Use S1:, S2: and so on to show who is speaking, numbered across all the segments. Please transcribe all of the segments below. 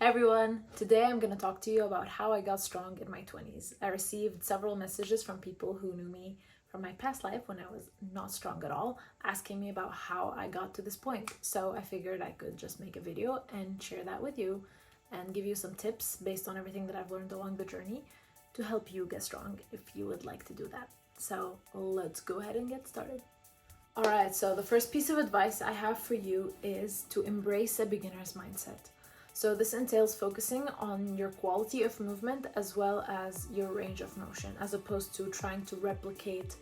S1: Everyone, today I'm going to talk to you about how I got strong in my 20s. I received several messages from people who knew me from my past life when I was not strong at all, asking me about how I got to this point. So I figured I could just make a video and share that with you and give you some tips based on everything that I've learned along the journey to help you get strong if you would like to do that. So let's go ahead and get started. Alright, so the first piece of advice I have for you is to embrace a beginner's mindset. So this entails focusing on your quality of movement as well as your range of motion, as opposed to trying to replicate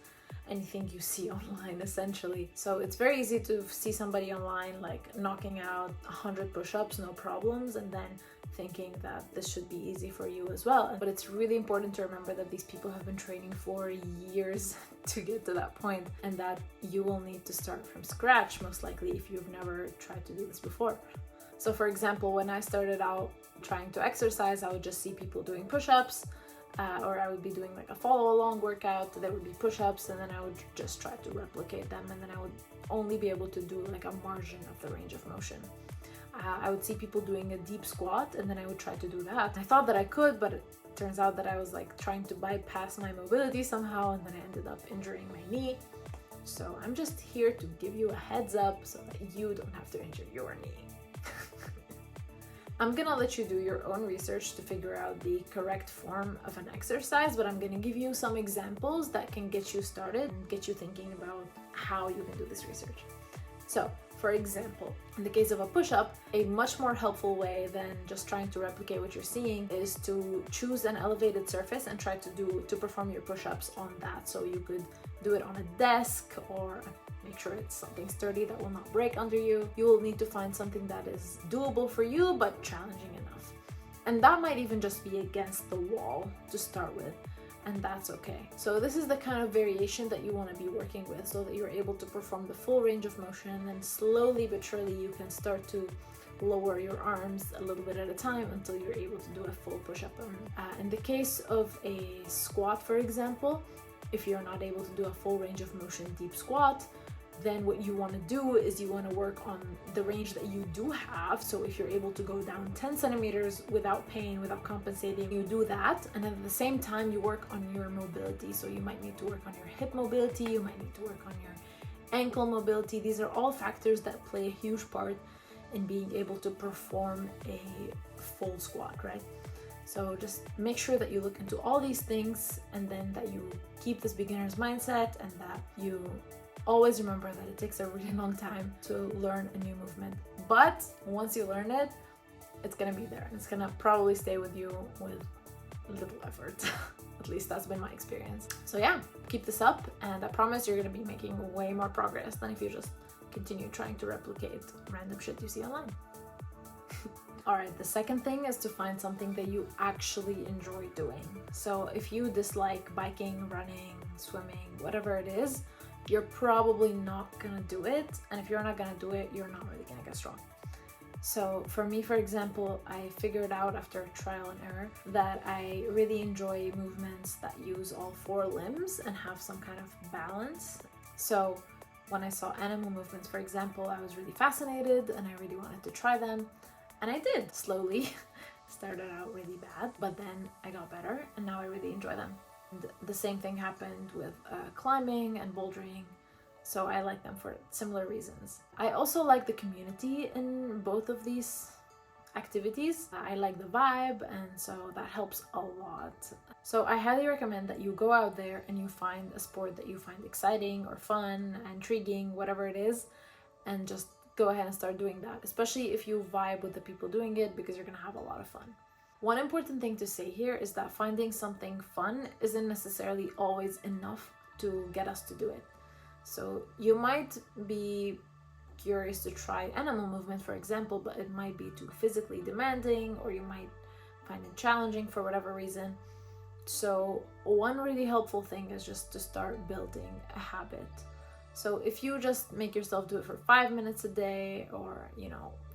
S1: anything you see online, essentially. So it's very easy to see somebody online like knocking out 100 push-ups, no problems, and then thinking that this should be easy for you as well. But it's really important to remember that these people have been training for years to get to that point, and that you will need to start from scratch, most likely, if you've never tried to do this before. So for example, when I started out trying to exercise, I would just see people doing push-ups, or I would be doing like a follow-along workout. There would be push-ups, and then I would just try to replicate them, and then I would only be able to do like a margin of the range of motion. I would see people doing a deep squat, and then I would try to do that. I thought that I could, but it turns out that I was like trying to bypass my mobility somehow, and then I ended up injuring my knee. So I'm just here to give you a heads up so that you don't have to injure your knee. I'm gonna let you do your own research to figure out the correct form of an exercise, but I'm gonna give you some examples that can get you started and get you thinking about how you can do this research. So, for example, in the case of a push-up, a much more helpful way than just trying to replicate what you're seeing is to choose an elevated surface and try to perform your push-ups on that. So you could do it on a desk, or make sure it's something sturdy that will not break under you. You will need to find something that is doable for you, but challenging enough. And that might even just be against the wall to start with, and that's okay. So this is the kind of variation that you want to be working with, so that you're able to perform the full range of motion, and slowly but surely you can start to lower your arms a little bit at a time until you're able to do a full push-up. In the case of a squat, for example, if you're not able to do a full range of motion deep squat, then what you want to do is you want to work on the range that you do have. So if you're able to go down 10 centimeters without pain, without compensating, you do that. And at the same time, you work on your mobility. So you might need to work on your hip mobility, you might need to work on your ankle mobility. These are all factors that play a huge part in being able to perform a full squat, right? So just make sure that you look into all these things, and then that you keep this beginner's mindset, and that you always remember that it takes a really long time to learn a new movement. But once you learn it, it's gonna be there. It's gonna probably stay with you with little effort. At least that's been my experience. So yeah, keep this up, and I promise you're gonna be making way more progress than if you just continue trying to replicate random shit you see online. Alright, the second thing is to find something that you actually enjoy doing. So if you dislike biking, running, swimming, whatever it is, you're probably not gonna do it. And if you're not gonna do it, you're not really gonna get strong. So for me, for example, I figured out after trial and error that I really enjoy movements that use all four limbs and have some kind of balance. So when I saw animal movements, for example, I was really fascinated and I really wanted to try them. And I did, slowly. Started out really bad, but then I got better, and now I really enjoy them. And the same thing happened with climbing and bouldering, so I like them for similar reasons. I also like the community in both of these activities. I like the vibe, and so that helps a lot. So I highly recommend that you go out there and you find a sport that you find exciting or fun, intriguing, whatever it is, and just go ahead and start doing that, especially if you vibe with the people doing it, because you're gonna have a lot of fun. One important thing to say here is that finding something fun isn't necessarily always enough to get us to do it. So you might be curious to try animal movement, for example, but it might be too physically demanding, or you might find it challenging for whatever reason. So one really helpful thing is just to start building a habit. So if you just make yourself do it for 5 minutes a day, or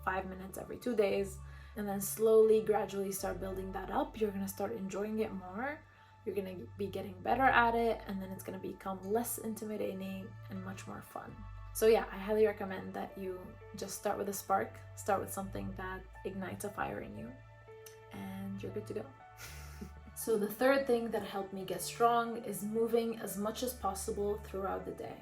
S1: 5 minutes every 2 days, and then slowly, gradually start building that up, you're gonna start enjoying it more. You're gonna be getting better at it, and then it's gonna become less intimidating and much more fun. So yeah, I highly recommend that you just start with a spark, start with something that ignites a fire in you. and you're good to go. So the third thing that helped me get strong is moving as much as possible throughout the day.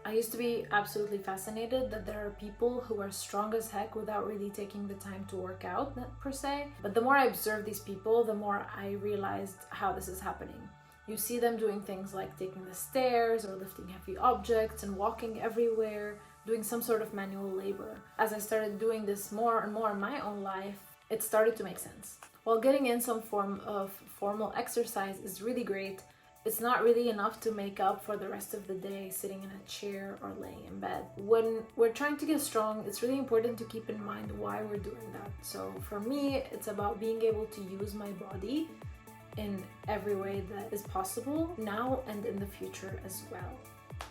S1: I used to be absolutely fascinated that there are people who are strong as heck without really taking the time to work out per se. But the more I observe these people, the more I realized how this is happening. You see them doing things like taking the stairs or lifting heavy objects and walking everywhere, doing some sort of manual labor. As I started doing this more and more in my own life, it started to make sense. While getting in some form of formal exercise is really great, it's not really enough to make up for the rest of the day sitting in a chair or laying in bed. When we're trying to get strong, it's really important to keep in mind why we're doing that. So for me, it's about being able to use my body in every way that is possible now and in the future as well.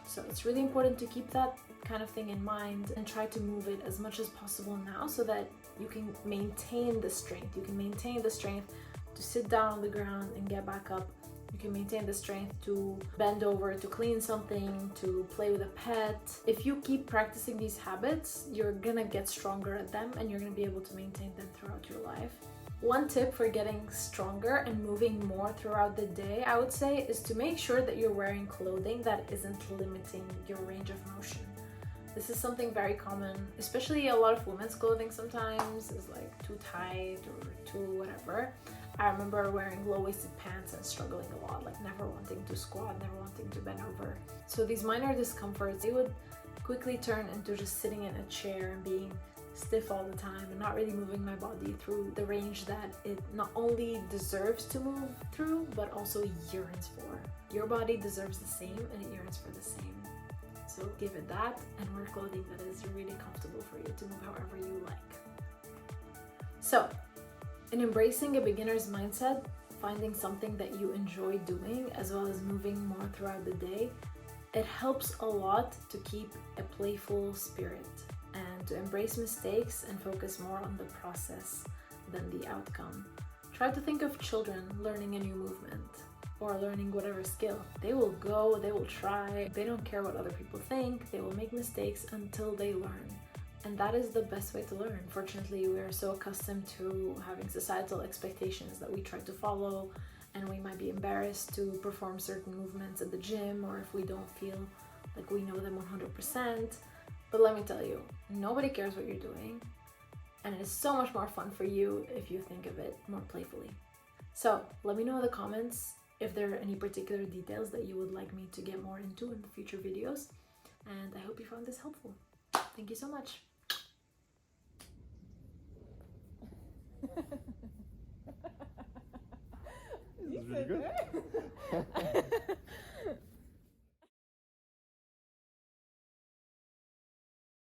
S1: So it's really important to keep that kind of thing in mind and try to move it as much as possible now so that you can maintain the strength. You can maintain the strength to sit down on the ground and get back up. You can maintain the strength to bend over, to clean something, to play with a pet. If you keep practicing these habits, you're gonna get stronger at them and you're gonna be able to maintain them throughout your life. One tip for getting stronger and moving more throughout the day, I would say, is to make sure that you're wearing clothing that isn't limiting your range of motion. This is something very common, especially a lot of women's clothing sometimes is like too tight or too whatever. I remember wearing low-waisted pants and struggling a lot, like never wanting to squat, never wanting to bend over. So these minor discomforts, they would quickly turn into just sitting in a chair and being stiff all the time and not really moving my body through the range that it not only deserves to move through, but also yearns for. Your body deserves the same and it yearns for the same. So give it that and wear clothing that is really comfortable for you to move however you like. So, in embracing a beginner's mindset, finding something that you enjoy doing as well as moving more throughout the day, it helps a lot to keep a playful spirit and to embrace mistakes and focus more on the process than the outcome. Try to think of children learning a new movement or learning whatever skill. They will go, they will try, they don't care what other people think, they will make mistakes until they learn. And that is the best way to learn. Fortunately, we are so accustomed to having societal expectations that we try to follow, and we might be embarrassed to perform certain movements at the gym or if we don't feel like we know them 100%. But let me tell you, nobody cares what you're doing, and it is so much more fun for you if you think of it more playfully. So let me know in the comments if there are any particular details that you would like me to get more into in the future videos, and I hope you found this helpful. Thank you so much.
S2: This is really good.